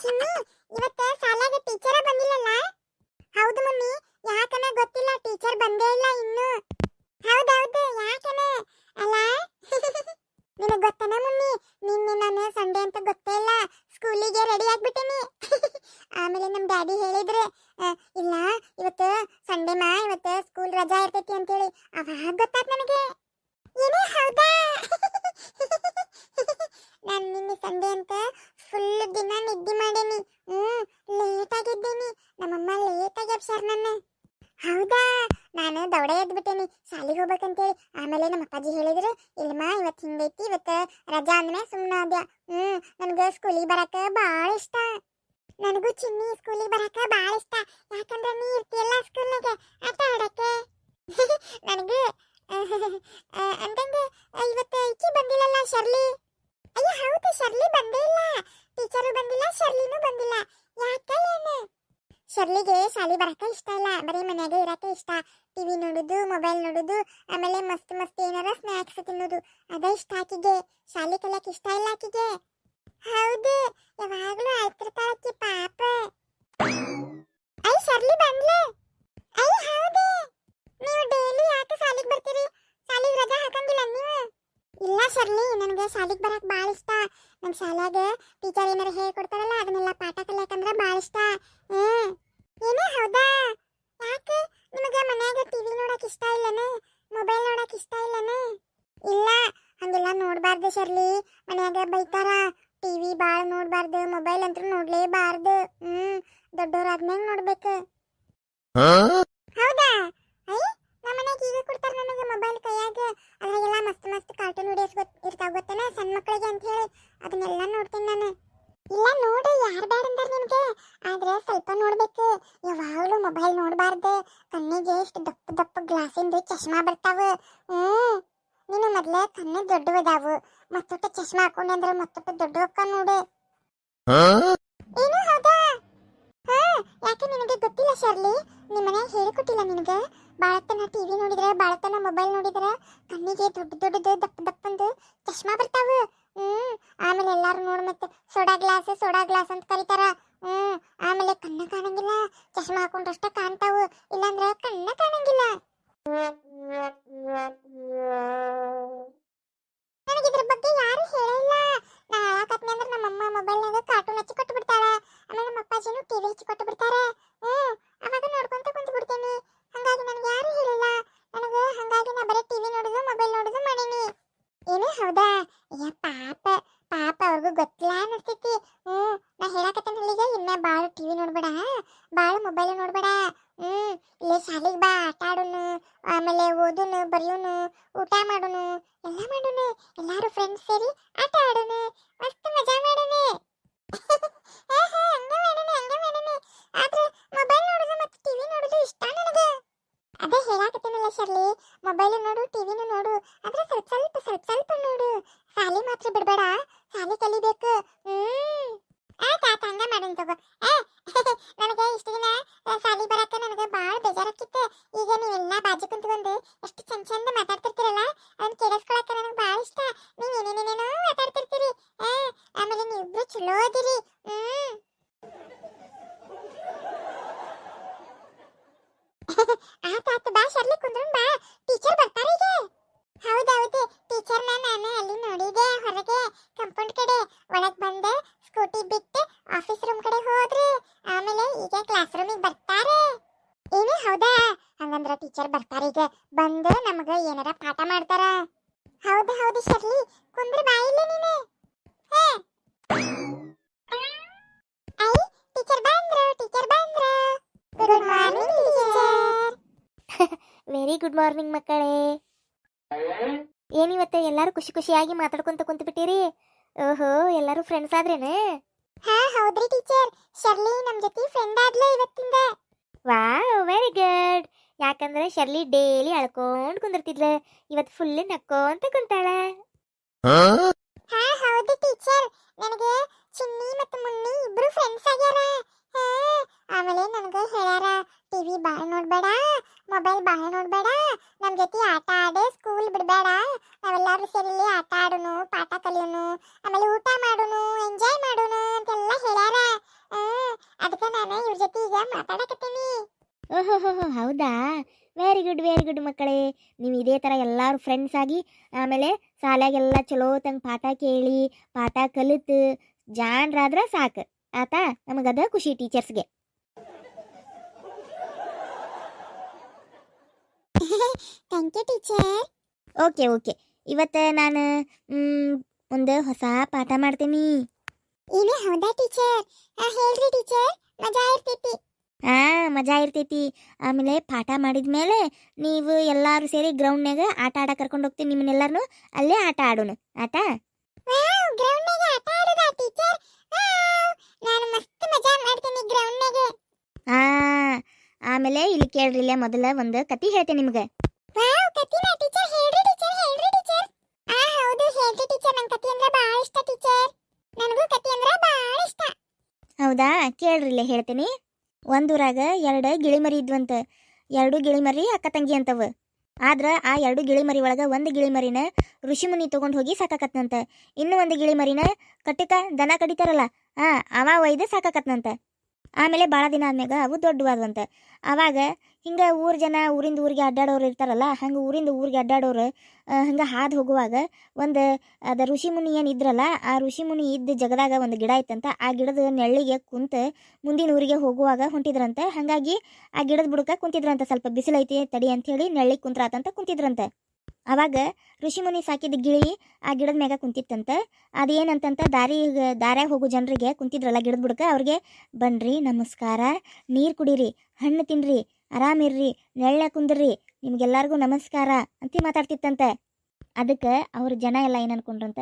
ಚಿನ್ನಿ, ಇವತ್ತ ಸಾಲಾಗ ಟೀಚರ ಬಂದಿಲ್ಲಲ್ಲ? ಹೌದು ಮಮ್ಮಿ, ಯಾಕನ ಗೊತ್ತಿಲ್ಲ, ಟೀಚರ್ ಬಂದೇ ಇಲ್ಲ ಇನ್ನು. ಹೌದೌದು, ಯಾಕನ ಅಲ್ಲ? ನಿನಗೆ ಗೊತ್ತನ ಮಮ್ಮಿ, ನಿನ್ನೆ ನಾನು ಸಂಡೇ ಅಂತ ಗೊತ್ತೇ ಇಲ್ಲ, ಸ್ಕೂಲಿಗೆ ರೆಡಿ ಆಗ್ಬಿಟ್ಟಿನಿ. ಆಮೇಲೆ ನಮ್ಮ ಡ್ಯಾಡಿ ಹೇಳಿದ್ರು, ಇಲ್ಲ ಇವತ್ತು ಸಂಡೇ ಮಾ, ಇವತ್ತು ಸ್ಕೂಲ್ ರಜಾ ಇರ್ತೈತಿ ಅಂತೇಳಿ. ಅವಾಗ ಗೊತ್ತಾತ್ ನನಗೆ. ಏನೇ ಹೌದಾ? ನಾನು ನಿನ್ನೆ ಸಂಡೇ ಅಂತ ಫುಲ್ ದಿನ ನಿದ್ದೆ ಮಾಡೀನಿ. ಲೇಟ್ ಆಗಿದ್ದೀನಿ. ನಮ್ಮಮ್ಮ ಲೇಟಾಗಿ ಎಬ್ಸಾರ ನನ್ನ. ಹೌದಾ? ನಾನು ದೌಡ ಎದ್ಬಿಟ್ಟೇನಿ ಶಾಲಿಗೆ ಹೋಗ್ಬೇಕಂತೇಳಿ. ಆಮೇಲೆ ನಮ್ಮ ಅಪ್ಪಾಜಿ ಹೇಳಿದ್ರು, ಇಲ್ಲಮ್ಮ ಇವತ್ತು ಹಿಂಗೈತಿ, ಇವತ್ತು ರಜಾ ಅಂದ್ಮೇಲೆ ಸುಮ್ಮನೆ ಆದ್ಯ. ನನಗೆ ಸ್ಕೂಲಿಗೆ ಬರಕ್ಕೆ ಭಾಳ ಇಷ್ಟ. ನನಗೂ ಚಿನ್ನಿ ಸ್ಕೂಲಿಗೆ ಬರಕ್ಕೆ ಭಾಳ ಇಷ್ಟ. ಯಾಕಂದ್ರೆ ನೀ ಇರ್ತೀಯಲ್ಲ ಸ್ಕೂಲ್ನಾಗ ಆಟ ಆಡಕ್ಕೆ. ನನಗೂ ಅಂದಂಗೆ ಇವತ್ತು ಈಕಿ ಬಂದಿಲ್ಲಲ್ಲ, ಶರ್ಲಿ. ಅಯ್ಯ ಹೌದು, ಶರ್ಲಿ ಬಂದೇ ಇಲ್ಲ. ಟೀಚರು ಬಂದಿಲ್ಲ, ಶರ್ಲಿನೂ ಬಂದಿಲ್ಲ. ಯಾಕ ಏನು? ಶರ್ಲಿಗೆ ಶಾಲಿ ಬರಕ ಇಷ್ಟ ಇಲ್ಲ, ಬರೀ ಮನ್ಯಾಗ ಇರಕ್ಕೆ ಇಷ್ಟ. ಟಿವಿ ನೋಡುದು, ಮೊಬೈಲ್ ನೋಡುದು, ಆಮೇಲೆ ಮಸ್ತ್ ಮಸ್ತ್ ಏನಾರ ಸ್ನ್ಯಾಕ್ಸ್ ತಿನ್ನೋದು, ಅದೇ ಇಷ್ಟ ಆಕಿಗೆ. ಶಾಲಿ ಕಲಿಯಕ್ಕೆ ಇಷ್ಟ ಇಲ್ಲ ಆಕಿಗೆ. ಹೌದು, ಯಾವಾಗ್ಲೂ ಆಯ್ತಿರ್ತಾಳ ಆಕಿ ಪಾಪ. I Shirley ಬಂದ್ಲೆ. ಐ ಹೌದು, ನೀವು ಡೈಲಿ ಯಾಕೆ ಶಾಲಿಗೆ ಬರ್ತೀರಿ? ಶಾಲಿಗೆ ರಜಾ ಹಾಕಂಗಿಲ್ಲ ನೀವು? ಇಲ್ಲ ಶರ್ಲಿ, ನನಗೆ ಶಾಲಿಗೆ ಬರಕ್ಕೆ ಭಾಳ ಇಷ್ಟ. ನನ್ನ ಶಾಲ್ಯಾಗ ಟೀಚರ್ ಏನಾರ ಹೇಳ್ಕೊಡ್ತಾರಲ್ಲ, ಅದನ್ನೆಲ್ಲ ಪಾಠ ಕಲಿಯಕಂದ್ರೆ ಭಾಳ ಇಷ್ಟ. ಏನೇ ಹೌದಾ? ಯಾಕೆ ನಿಮಗೆ ಮನ್ಯಾಗ ಟಿವಿ ನೋಡಕ್ ಇಷ್ಟ ಇಲ್ಲನ? ಮೊಬೈಲ್ ನೋಡಕ್ ಇಷ್ಟ ಇಲ್ಲನ? ಇಲ್ಲ, ಹಂಗೆಲ್ಲ ನೋಡಬಾರ್ದು ಶರ್ಲಿ, ಮನ್ಯಾಗ ಬೈತಾರ. ಟಿವಿ ಭಾಳ ನೋಡಬಾರ್ದು, ಮೊಬೈಲ್ ಅಂತೂ ನೋಡ್ಲೇಬಾರ್ದು. ದೊಡ್ಡೋರಾದ್ಮೇಲೆ ನೋಡ್ಬೇಕು. ಹೌದಾ? ಐ ನಮ್ಮ ಮನ್ಯಾಗ ಈಗ ಕೊಡ್ತಾರ ನನಗೆ ಮೊಬೈಲ್ ಕೈಯಾಗ. ಅದ್ರಾಗೆಲ್ಲ ಮಸ್ತ್ ಮಸ್ತ್ ಕಾರ್ಟೂನ್ ವಿಡಿಯೋಸ್ ಇರ್ತಾವ ಗೊತ್ತೇನ, ಸಣ್ಣ ಮಕ್ಕಳಿಗೆ ಅಂತ ಹೇಳಿ. ಅದನ್ನೆಲ್ಲ ನೋಡ್ತೀನಿ ನಾನು. ಇಲ್ಲ ನೋಡು, ಯಾರು ಬ್ಯಾಡ ಅಂದಾರ ನಿನಗೆ? ಆದ್ರೆ ಸ್ವಲ್ಪ ನೋಡ್ಬೇಕು. ಯಾವಾಗಲೂ ಮೊಬೈಲ್ ನೋಡಬಾರ್ದು. ಕಣ್ಣಿಗೆ ಎಷ್ಟು ದಪ್ಪ ದಪ್ಪ ಗ್ಲಾಸಿಂದ ಚಶ್ಮಾ ಬರ್ತಾವ. ನೀನು ಮೊದ್ಲೇ ಕಣ್ಣು ದೊಡ್ಡವದಾವು, ಮತ್ತೊಟ್ಟು ಚಶ್ಮಾ ಹಾಕೊಂಡೆ ಅಂದ್ರೆ ಮತ್ತೊಟ್ಟು ದೊಡ್ಡ ಅಕ್ಕ ನೋಡು. ಏನು ಹೌದಾ? ಯಾಕೆ ನಿನಗೆ ಗೊತ್ತಿಲ್ಲ ಶರ್ಲಿ? ನಿಮ್ಮ ಮನ್ಯಾಗ ಹೇಳಿಕೊಟ್ಟಿಲ್ಲ ನಿನಗೆ? ಬಾಳತನ ಟಿವಿ ನೋಡಿದ್ರೆ, ಬಾಳತನ ಮೊಬೈಲ್ ನೋಡಿದ್ರೆ ಕಣ್ಣಿಗೆ ದೊಡ್ಡ ದೊಡ್ಡದು ದಪ್ಪ ದಪ್ಪಂದು ಚಶ್ಮಾ ಬರ್ತಾವ. ಆಮೇಲೆ ಎಲ್ಲಾರು ನೋಡ್ ಮತ್ತೆ ಸೋಡಾ ಗ್ಲಾಸ್ ಅಂತ ಕರೀತಾರ. ಆಮೇಲೆ ಕಣ್ಣ ಕಾಣಂಗಿಲ್ಲ, ಚಶ್ಮಾ ಹಾಕೊಂಡ್ರಷ್ಟ ಕಾಣ್ತಾವು, ಇಲ್ಲಾಂದ್ರೆ ಕಣ್ಣ ಕಾಣಂಗಿಲ್ಲ. ನನಗಿದ್ರ ಬಗ್ಗೆ ಯಾರು ಹೇಳಿಲ್ಲ. ನಾ ಹೇಳಕತ್ನಿ ಅಂದ್ರೆ ನಮ್ಮಮ್ಮ ಮೊಬೈಲ್ನಾಗ ಕಾರ್ಟೂನ್ ಹಚ್ಚಿ ಕೊಟ್ಟು ಬಿಡ್ತಾಳ. ಆಮೇಲೆ ನಮ್ಮ ಅಪ್ಪಾಜಿನೂ ಟಿವಿ ಹಚ್ಚಿ ಕೊಟ್ಟು ಬಿಡ್ತಾರೆ. ಅವಾಗ ನೋಡ್ಕೊಂತ ಕುಂತ ಬಿಡ್ತೇನೆ. ಹಂಗಾಗಿ ನನಗೆ ಯಾರು ಹೇಳಿಲ್ಲ. ನನಗೆ ಹಂಗಾಗಿ ನಾ ಬರೀ ಟಿವಿ ನೋಡುದು, ಮೊಬೈಲ್ ನೋಡುದು ಮಾಡೀನಿ. ಏನು ಹೌದಾ? ಅಯ್ಯ ಪಾಪ ಪಾಪ, ಅವ್ರಿಗೂ ಗೊತ್ತಿಲ್ಲ ಅನಿಸ್ತೈತಿ. ನಾ ಹೇಳಕತ್ತೇನೆ ಹೇಳಿಗೆ, ಇನ್ನ ಭಾಳ ಟಿವಿ ನೋಡ್ಬೇಡ, ಭಾಳ ಮೊಬೈಲ್ ನೋಡ್ಬೇಡ. ಇಲ್ಲೇ ಶಾಲಿಗೆ ಬಾ, ಆಟ ಆಡೋನು, ಆಮೇಲೆ ಓದೋನು, ಬರೆಯೋನು, ಊಟ ಮಾಡೋನು, ಎಲ್ಲ ಮಾಡೋನು. ಎಲ್ಲಾರು ಫ್ರೆಂಡ್ಸ್ ಸೇರಿ ಆಟ ಆಡೋನು, ಮಸ್ತ್ ಮಜಾ ಮಾಡೋನು. ಹಂಗ ಮಾಡೋನು. ಆದ್ರೆ ಮೊಬೈಲ್ ನೋಡೋದು ಮತ್ತೆ ಟಿವಿ ನೋಡೋದು ಇಷ್ಟ ನನಗೆ. ಅದೇ ಹೇಳಾಕತ್ತೀನಲ್ಲ ಶರ್ಲಿ, ಮೊಬೈಲ್ ನೋಡು, ಟಿವಿನೂ ನೋಡು, ಆದ್ರೆ ಸ್ವಲ್ಪ ನೋಡು. ಸಾಲಿ ಮಾತ್ರ ಬಿಡಬೇಡ, ಸಾಲಿ ಕಲಿಬೇಕು. ಆಯ್ತಾಯ್ತು, ಹಂಗ ಮಾಡೋಣ ತಗೋ. ನನಗೆ ಇಷ್ಟು ದಿನ ಸಾಲಿ ಬರಕ್ಕೆ ನನಗೆ ಭಾಳ ಬೇಜಾರಾಕಿತ್ತು. ಈಗ ನೀವೆಲ್ಲ ಬಾಜು ಕುಂತ್ಕೊಂಡು ಎಷ್ಟು ಚಂದ ಮಾತಾಡ್ತಿರ್ತೀರಲ್ಲ, ಅದನ್ನ ಕೇಳಿಸ್ಕೊಳಕ್ಕೆ ನನಗೆ ಭಾಳ ಇಷ್ಟ. ನೀವು ಏನೇನೇನೇನೋ ಮಾತಾಡ್ತಿರ್ತೀರಿ. ಆಮೇಲೆ ನೀವಿಬ್ರು ಚಲೋ ಓದಿರಿ. ಆಯ್ತಾಯ್ತು, ಬಾ ಶರ್ಲಿ, ಕುಂದ್ರನ್ ಬಾ, ಟೀಚರ್ ಬರ್ತಾರೆ ಈಗ. ಹೌದೌದು, ಟೀಚರ್ನ ನಾನು ಅಲ್ಲಿ ನೋಡಿದೆ ಹೊರಗೆ ಕಂಪೌಂಡ್ ಕಡೆ. ಒಳಗ್ ಬಂದೆ, ಸ್ಕೂಟಿ ಬಿಟ್ಟು ಆಫೀಸ್ ರೂಮ್ ಕಡೆ ಹೋದ್ರು. ಆಮೇಲೆ ಈಗ ಕ್ಲಾಸ್ ರೂಮಿಗೆ ಬರ್ತಾರೆ. ಏನು ಹೌದಾ? ಹಂಗಂದ್ರ ಟೀಚರ್ ಬರ್ತಾರೆ ಈಗ, ಬಂದು ನಮಗ ಏನಾರ ಪಾಠ ಮಾಡ್ತಾರ. ಹೌದು ಶರ್ಲಿ, ಕುಂದ್ರ ಬಾ ಇಲ್ಲಿ ನೀನು. ಐ ಟೀಚರ್ ಬಂದ್ರು. Good morning teacher. Very good morning ಮಕ್ಕಳೇ. ಏನಿವತ್ತೆ ಎಲ್ಲರೂ ಖುಷಿ ಖುಷಿಯಾಗಿ ಮಾತಾಡ್ಕೊಂತ ಕುಂತ ಬಿಟ್ಟಿರಿ? ಓಹೋ, ಎಲ್ಲರೂ ಫ್ರೆಂಡ್ಸ್ ಆದ್ರೇನೆ? ಹೌದ್ರಿ ಟೀಚರ್, ಶರ್ಲಿ ನಮ್ ಜೊತೆ ಫ್ರೆಂಡ್ ಆದ್ಲು ಇವತ್ತಿಂದ. Wow, very good. ಯಾಕಂದ್ರೆ ಶರ್ಲಿ ಡೈಲಿ ಅಳ್ಕೊಂಡ್ ಕುಂದಿರ್ತಿದ್ಲ, ಇವತ್ತು ಫುಲ್ ನಕ್ಕೋಂತ ಕುಂತಾಳ. ಹೌದು ಟೀಚರ್, ನನಗೆ ಚಿನ್ನಿ ಮತ್ತು ಮುನ್ನಿ ಇಬ್ರು ಫ್ರೆಂಡ್ಸ್ ಆಗ್ಯಾರ. ಆಮೇಲೆ ನನಗೆ ಹೇಳ್ಯಾರ, ಟಿವಿ ಭಾಳ ನೋಡ್ಬೇಡ, ಮೊಬೈಲ್ ಭಾಳ ನೋಡ್ಬೇಡ, ನಮ್ಮ ಜೊತೆ ಆಟ ಆಡು, ಸ್ಕೂಲ್ ಬಿಡಬೇಡ, ನಾವೆಲ್ಲರೂ ಸೇರಿ ಆಟ ಆಡೋನು, ಪಾಠ ಕಲಿಯೋನು, ಆಮೇಲೆ ಊಟ ಮಾಡೋನು, ಎಂಜಾಯ್ ಮಾಡೋನು ಅಂತೆಲ್ಲ ಹೇಳ್ಯಾರ. ಮಾತಾಡಕತ್ತೀನಿ. ಓಹೋ ಹೌದಾ, ವೆರಿ ಗುಡ್ ಮಕ್ಕಳೇ. ನೀವು ಇದೇ ಥರ ಎಲ್ಲರೂ ಫ್ರೆಂಡ್ಸ್ ಆಗಿ ಆಮೇಲೆ ಶಾಲ್ಯಾಗೆಲ್ಲ ಚಲೋ ತಂಗ ಪಾಠ ಕೇಳಿ ಪಾಠ ಕಲಿತು ಜಾಣ್ರಾದ್ರೆ ಸಾಕು ಆತಾ. ನಮಗದ ಖುಷಿ ಟೀಚರ್ಸ್ಗೆ. Thank you teacher. ಓಕೆ ಇವತ್ತು ನಾನು ಒಂದು ಹೊಸ ಪಾಠ ಮಾಡ್ತೀನಿ. ಏನು ಹೌದಾ ಟೀಚರ್? ಹೇಳ್ರಿ ಟೀಚರ್, ಮಜಾ ಇರ್ತೈತಿ. ಮಜಾ ಇರ್ತೈತಿ. ಆಮೇಲೆ ಪಾಠ ಮಾಡಿದ್ಮೇಲೆ ನೀವು ಎಲ್ಲರೂ ಸೇರಿ ಗ್ರೌಂಡ್ನಾಗ ಆಟ ಆಡಕ್ಕೆ ಕರ್ಕೊಂಡು ಹೋಗ್ತೀನಿ. ನಿಮ್ಮನ್ನೆಲ್ಲರನ್ನು ಅಲ್ಲೇ ಆಟ ಆಡೋಣ ಆಟ. ವಾವ್, ಗ್ರೌಂಡ್ನಾಗ ಆಟ ಆಡೋದಾ ಟೀಚರ್? ವಾವ್, ನಾನು ಮಸ್ತ್ ಮಜಾ ಮಾಡ್ತೀನಿ ಗ್ರೌಂಡ್ನಾಗ. ಆಮೇಲೆ ಇಲ್ಲಿ ಕೇಳ್ರಿ, ಇಲ್ಲೇ ಮೊದಲ ಒಂದು ಕತೆ ಹೇಳ್ತೇನೆ ನಿಮ್ಗೆ. ವಾವ್, ಕತಿನಾ ಟೀಚರ್? ಹೇಳ್ರಿ ಟೀಚರ್. ಹೌದು ಹೇಳ್ರಿ ಟೀಚರ್, ನಂಗೆ ಕತಿ ಅಂದ್ರೆ ಭಾಳ ಇಷ್ಟ ಟೀಚರ್. ನನಗೂ ಕತಿ ಅಂದ್ರೆ ಭಾಳ ಇಷ್ಟ. ಹೌದಾ, ಕೇಳ್ರಿ ಇಲ್ಲೇ ಹೇಳ್ತೀನಿ. ಒಂದೂರಾಗ 2 ಗಿಳಿಮರಿ ಇದ್ವಂತ. 2 ಗಿಳಿಮರಿ ಅಕ್ಕ ತಂಗಿ ಅಂತವ. ಆದ್ರ ಆ 2 ಗಿಳಿಮರಿ ಒಳಗ ಒಂದು ಗಿಳಿಮರಿನ ಋಷಿಮುನಿ ತಗೊಂಡು ಹೋಗಿ ಸಾಕಾಕತ್ನಂತ. ಇನ್ನು ಒಂದು ಗಿಳಿಮರಿನ ಕಟ್ಟಿಕ ದನ ಕಡಿತಾರಲ್ಲ ಅವ ಒಯ್ದು ಸಾಕಾಕತ್ನಂತ. ಆಮೇಲೆ ಭಾಳ ದಿನ ಆದ್ಮ್ಯಾಗ ಅವು ದೊಡ್ಡವಾದ್ವಂತ. ಆವಾಗ ಹಿಂಗೆ ಊರಿಂದ ಊರಿಗೆ ಅಡ್ಡಾಡೋರು ಇರ್ತಾರಲ್ಲ, ಹಂಗೆ ಊರಿಂದ ಊರಿಗೆ ಅಡ್ಡಾಡೋರು ಹಂಗೆ ಹಾದು ಹೋಗುವಾಗ ಒಂದು ಅದು ಋಷಿಮುನಿ ಏನು ಇದ್ರಲ್ಲ, ಆ ಋಷಿಮುನಿ ಇದ್ದ ಜಗದಾಗ ಒಂದು ಗಿಡ ಇತ್ತಂತ. ಆ ಗಿಡದ ನೆಳ್ಳಿಗೆ ಕುಂತ ಮುಂದಿನ ಊರಿಗೆ ಹೋಗುವಾಗ ಹೊಂಟಿದ್ರಂತೆ. ಹಾಗಾಗಿ ಆ ಗಿಡದ ಬುಡಕ ಕುಂತಿದ್ರಂತ. ಸ್ವಲ್ಪ ಬಿಸಿಲೈತಿ ತಡಿ ಅಂಥೇಳಿ ನೆಳ್ಳಿಗೆ ಕುಂತ್ರಾತಂತ ಕುಂತಿದ್ರಂತೆ. ಅವಾಗ ಋಷಿಮುನಿ ಸಾಕಿದ ಗಿಳಿ ಆ ಗಿಡದ ಮ್ಯಾಗ ಕುಂತಿತ್ತಂತ. ಅದೇನಂತಂತ ದಾರ್ಯಾಗ ಹೋಗೋ ಜನರಿಗೆ ಕುಂತಿದ್ರಲ್ಲ ಗಿಡದ ಬುಡಕ, ಅವ್ರಿಗೆ ಬನ್ರಿ, ನಮಸ್ಕಾರ, ನೀರು ಕುಡೀರಿ, ಹಣ್ಣು ತಿನ್ರಿ, ಆರಾಮಿರ್ರಿ, ನೆಳ್ಳ ಕುಂದ್ರಿ, ನಿಮ್ಗೆಲ್ಲರಿಗೂ ನಮಸ್ಕಾರ ಅಂತ ಮಾತಾಡ್ತಿತ್ತಂತೆ. ಅದಕ್ಕೆ ಅವ್ರ ಜನ ಎಲ್ಲ ಏನು ಅನ್ಕೊಂಡ್ರಂತ,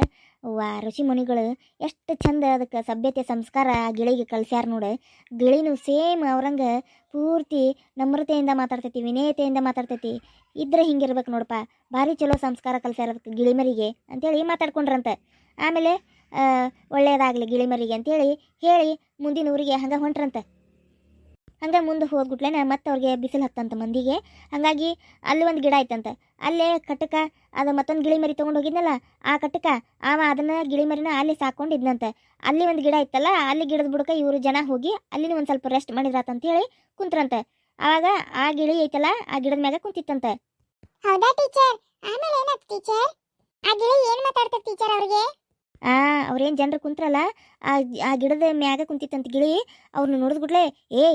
ಋಷಿ ಮುನಿಗಳು ಎಷ್ಟು ಚಂದ ಅದಕ್ಕೆ ಸಭ್ಯತೆ ಸಂಸ್ಕಾರ ಆ ಗಿಳಿಗೆ ಕಲಿಸ್ಯಾರ ನೋಡು. ಗಿಳಿನೂ ಸೇಮ್ ಅವ್ರಂಗೆ ಪೂರ್ತಿ ನಮ್ರತೆಯಿಂದ ಮಾತಾಡ್ತೈತಿ, ವಿನಯತೆಯಿಂದ ಮಾತಾಡ್ತೈತಿ. ಇದ್ರೆ ಹಿಂಗಿರ್ಬೇಕು ನೋಡಪ್ಪ, ಭಾರಿ ಚಲೋ ಸಂಸ್ಕಾರ ಕಲಿಸ್ಯಾರ ಅದಕ್ಕೆ ಗಿಳಿಮರಿಗೆ ಅಂತೇಳಿ ಮಾತಾಡ್ಕೊಂಡ್ರಂತ. ಆಮೇಲೆ ಒಳ್ಳೇದಾಗಲಿ ಗಿಳಿಮರಿಗೆ ಅಂತೇಳಿ ಹೇಳಿ ಮುಂದಿನ ಊರಿಗೆ ಹಂಗೆ ಹೊಂಟ್ರಂತ. ಹಂಗೆ ಮುಂದೆ ಹೋಗ್ಬಿಟ್ಲೇನ ಮತ್ತೆ ಅವ್ರಿಗೆ ಬಿಸಿಲು ಹತ್ತಂತ ಮಂದಿಗೆ. ಹಾಗಾಗಿ ಅಲ್ಲಿ ಒಂದು ಗಿಡ ಐತಂತ. ಅಲ್ಲೇ ಕಟಕ ಅದು ಮತ್ತೊಂದು ಗಿಳಿಮರಿ ತೊಗೊಂಡು ಹೋಗಿದ್ನಲ್ಲ, ಆ ಕಟಕ ಅದನ್ನು ಗಿಳಿಮರಿನ ಅಲ್ಲಿ ಸಾಕೊಂಡಿದ್ನಂತ. ಅಲ್ಲಿ ಒಂದು ಗಿಡ ಇತ್ತಲ್ಲ, ಅಲ್ಲಿ ಗಿಡದ ಬುಡಕ ಇವರು ಜನ ಹೋಗಿ ಅಲ್ಲಿನ ಒಂದು ಸ್ವಲ್ಪ ರೆಸ್ಟ್ ಮಾಡಿದ್ರಾತಂತ ಹೇಳಿ ಕುಂತ್ರಂತ. ಆವಾಗ ಆ ಗಿಳಿ ಐತಲ್ಲ, ಆ ಗಿಡದ ಮ್ಯಾಗ ಕುಂತಿತ್ತಂತ. ಹೌದಾ ಟೀಚರ್? ಆಮೇಲೆ ಏನಾಯ್ತು ಟೀಚರ್? ಆ ಗಿಳಿ ಏನು ಮಾತಾಡ್ತದೆ ಟೀಚರ್ ಅವ್ರಿಗೆ? ಅವ್ರೇನು ಜನರು ಕುಂತ್ರಲ್ಲ, ಆ ಗಿಡದ ಮ್ಯಾಗ ಕುಂತಿತ್ತಂತ ಗಿಳಿ. ಅವ್ರನ್ನ ನೋಡಿದ್ಬಿಟ್ಲೆ,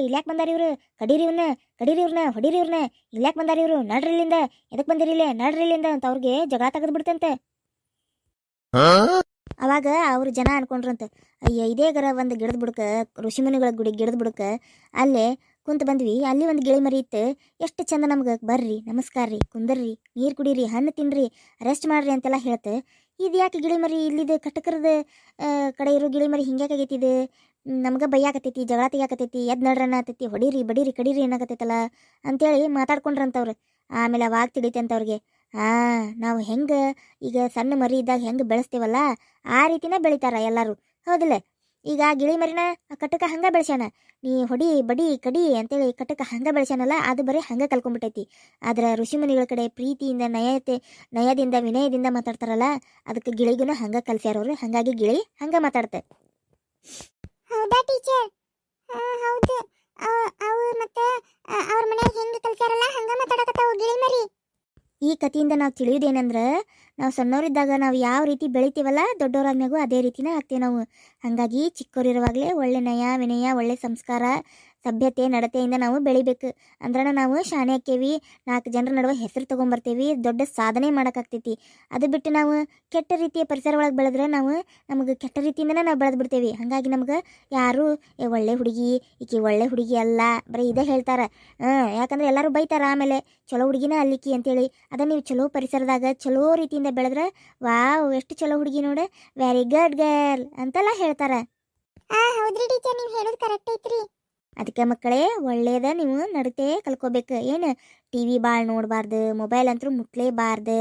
ಇಲ್ಯಾಕೆ ಬಂದಾರ ಇವ್ರು, ಕಡೀರಿ ಇವ್ರನ್ನ ಹೊಡೀರಿ ಇವ್ರನ್ನ, ಇಲ್ಯಾಕೆ ಬಂದಾರ ಇವರು, ನಡ್ರಿ ಇಲ್ಲಿಂದ, ಎದಕ್ಕೆ ಬಂದಿರಿಲ್ಲ, ನಡ್ರಿ ಇಲ್ಲಿಂದ ಅಂತ ಅವ್ರಿಗೆ ಜಗಳ ತೆಗೆದು ಬಿಡ್ತಂತೆ. ಅವಾಗ ಅವ್ರು ಜನ ಅನ್ಕೊಂಡ್ರಂತ, ಅಯ್ಯ ಇದೇಗರ ಒಂದು ಗಿಡದ ಬುಡಕ, ಋಷಿಮುನಿಗಳ ಗುಡಿ ಗಿಡದ ಬುಡಕ ಅಲ್ಲೇ ಕುಂತ ಬಂದ್ವಿ, ಅಲ್ಲಿ ಒಂದು ಗಿಳಿ ಮರಿ ಇತ್ತು, ಎಷ್ಟು ಚಂದ ನಮ್ಗೆ, ಬರ್ರಿ, ನಮಸ್ಕಾರ ರೀ, ಕುಂದರ್ರಿ, ನೀರು ಕುಡೀರಿ, ಹಣ್ಣು ತಿನ್ರಿ, ರೆಸ್ಟ್ ಮಾಡ್ರಿ ಅಂತೆಲ್ಲ ಹೇಳ್ತೆ. ಇದು ಯಾಕೆ ಗಿಳಿಮರಿ ಇಲ್ಲಿದೆ ಕಟಕರದ ಕಡೆ ಇರೋ ಗಿಳಿಮರಿ ಹಿಂಗ್ಯಾಕಾಗೈತಿದೆ, ನಮ್ಗೆ ಬೈಯಾಕತೈತಿ, ಜಗಳ ತೆಗಿಯಾಕತೈತಿ, ಎದ್ದು ನಡ್ರನ್ನ ಆತೈತಿ, ಹೊಡೀರಿ ಬಡೀರಿ ಕಡೀರಿ ಏನಾಗತೈತಲ್ಲ ಅಂತೇಳಿ ಮಾತಾಡ್ಕೊಂಡ್ರಂತವ್ರು. ಆಮೇಲೆ ಅವಾಗ ತಿಳಿತಂತ ಅವ್ರಿಗೆ, ನಾವು ಹೆಂಗೆ ಈಗ ಸಣ್ಣ ಮರಿ ಇದ್ದಾಗ ಹೆಂಗೆ ಬೆಳೆಸ್ತೇವಲ್ಲ ಆ ರೀತಿನ ಬೆಳಿತಾರ ಎಲ್ಲರೂ, ಹೌದಿಲ್ಲ? ಈಗ ಗಿಳಿಮರಿನ ಕಟಕ ಹಂಗೆ ಬೆಳೆಸ್ಯಾನ, ನೀ ಹೊಡಿ ಬಡಿ ಕಡಿ ಅಂತೇಳಿ ಕಟಕ ಹಂಗೆ ಬೆಳೆಸ್ಯಾನಲ್ಲ, ಅದು ಬರೀ ಹಂಗೆ ಕಲ್ಕೊಂಡ್ಬಿಟ್ಟೈತಿ. ಆದ್ರೆ ಋಷಿಮುನಿಗಳ ಕಡೆ ಪ್ರೀತಿಯಿಂದ ನಯದಿಂದ ವಿನಯದಿಂದ ಮಾತಾಡ್ತಾರಲ್ಲ, ಅದಕ್ಕೆ ಗಿಳಿಗೂ ಹಂಗೆ ಕಲ್ಸ್ಯಾರವ್ರು. ಹಾಗಾಗಿ ಗಿಳಿ ಹಂಗೆ ಮಾತಾಡ್ತೆ. ಹೌದಾ ಟೀಚರ್? ಹೌದು. ಅವು ಮತ್ತೆ ಅವ್ರ ಮನ್ಯಾಗ ಹೆಂಗೆ ಕಲ್ಸ್ಯಾರಲ್ಲ ಹಂಗೆ ಮಾತಾಡಕತ್ತಾವು ಗಿಳಿಮರಿ. ಈ ಕಥೆಯಿಂದ ನಾವು ತಿಳಿಯೋದೇನೆಂದ್ರೆ, ನಾವು ಸಣ್ಣವರಿದ್ದಾಗ ನಾವು ಯಾವ ರೀತಿ ಬೆಳಿತೀವಲ್ಲ, ದೊಡ್ಡವರಾದ್ಮೇಗೂ ಅದೇ ರೀತಿನ ಆಗ್ತೇವೆ ನಾವು. ಹಾಗಾಗಿ ಚಿಕ್ಕವರಿರುವಾಗಲೇ ಒಳ್ಳೆ ನಯ ವಿನಯ, ಒಳ್ಳೆ ಸಂಸ್ಕಾರ, ಸಭ್ಯತೆ ನಡತೆಯಿಂದ ನಾವು ಬೆಳಿಬೇಕು. ಅಂದ್ರೆ ನಾವು ಶಾಣೆ ಆಕ್ಕೇವಿ, 4 ಜನರ ನಡುವೆ ಹೆಸರು ತೊಗೊಂಬರ್ತೇವಿ, ದೊಡ್ಡ ಸಾಧನೆ ಮಾಡೋಕ್ಕಾಗ್ತೈತಿ. ಅದು ಬಿಟ್ಟು ನಾವು ಕೆಟ್ಟ ರೀತಿಯ ಪರಿಸರ ಒಳಗೆ ಬೆಳೆದ್ರೆ ನಮಗೆ ಕೆಟ್ಟ ರೀತಿಯಿಂದನೇ ನಾವು ಬೆಳೆದು ಬಿಡ್ತೇವೆ. ಹಾಗಾಗಿ ನಮ್ಗೆ ಯಾರು ಒಳ್ಳೆ ಹುಡುಗಿ, ಈಕೆ ಒಳ್ಳೆ ಹುಡುಗಿ ಅಲ್ಲ, ಬರೀ ಇದೇ ಹೇಳ್ತಾರೆ. ಯಾಕಂದ್ರೆ ಎಲ್ಲರೂ ಬೈತಾರೆ ಆಮೇಲೆ, ಚಲೋ ಹುಡುಗಿನ ಅಲ್ಲಿಕ್ಕಿ ಅಂತೇಳಿ. ಅದನ್ನು ನೀವು ಚಲೋ ಪರಿಸರದಾಗ ಚಲೋ ರೀತಿಯಿಂದ ಬೆಳೆದ್ರೆ, ವಾವ್ ಎಷ್ಟು ಚಲೋ ಹುಡುಗಿ ನೋಡು, ವೆರಿ ಗುಡ್ ಗರ್ಲ್ ಅಂತೆಲ್ಲ ಹೇಳ್ತಾರೆ. ಹೌದ್ರಿ ಟೀಚರ್, ನೀವು ಹೇಳೋದು ಕರೆಕ್ಟ್ ಐತ್ರಿ. ಅದಕ್ಕೆ ಮಕ್ಕಳೇ, ಒಳ್ಳೇದ ನೀವು ನಡತೆ ಕಲ್ಕೋಬೇಕು. ಏನು TV ಭಾಳ ನೋಡಬಾರ್ದು, ಮೊಬೈಲ್ ಅಂತೂ ಮುಟ್ಲೇಬಾರ್ದು.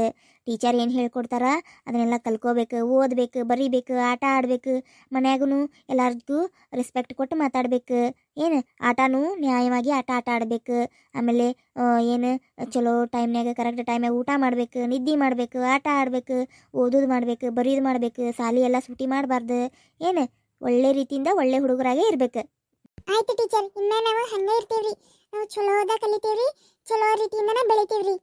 ಟೀಚರ್ ಏನು ಹೇಳ್ಕೊಡ್ತಾರ ಅದನ್ನೆಲ್ಲ ಕಲ್ಕೋಬೇಕು, ಓದಬೇಕು, ಬರೀಬೇಕು, ಆಟ ಆಡಬೇಕು. ಮನ್ಯಾಗೂ ಎಲ್ಲರಿಗೂ ರೆಸ್ಪೆಕ್ಟ್ ಕೊಟ್ಟು ಮಾತಾಡಬೇಕು. ಏನು ಆಟನೂ ನ್ಯಾಯವಾಗಿ ಆಟ ಆಡಬೇಕು. ಆಮೇಲೆ ಏನು ಚಲೋ ಟೈಮ್ನಾಗ ಕರೆಕ್ಟ್ ಟೈಮ್ನಾಗ ಊಟ ಮಾಡಬೇಕು, ನಿದ್ದೆ ಮಾಡಬೇಕು, ಆಟ ಆಡಬೇಕು, ಓದೋದು ಮಾಡಬೇಕು, ಬರೀದು ಮಾಡಬೇಕು, ಸಾಲಿ ಎಲ್ಲ ಸೂಟಿ ಮಾಡಬಾರ್ದು. ಏನು ಒಳ್ಳೆ ರೀತಿಯಿಂದ ಒಳ್ಳೆ ಹುಡುಗರಾಗೇ ಇರಬೇಕು. ಆಯ್ತು ಟೀಚರ್, ಇನ್ನ ನಾವು ಹಂಗೆ ಇರ್ತೀವ್ರಿ. ನಾವು ಚಲೋದ ಕಲಿತೀವ್ರಿ, ಚಲೋ ರೀತಿಯಿಂದನ ಬೆಳಿತೀವ್ರಿ.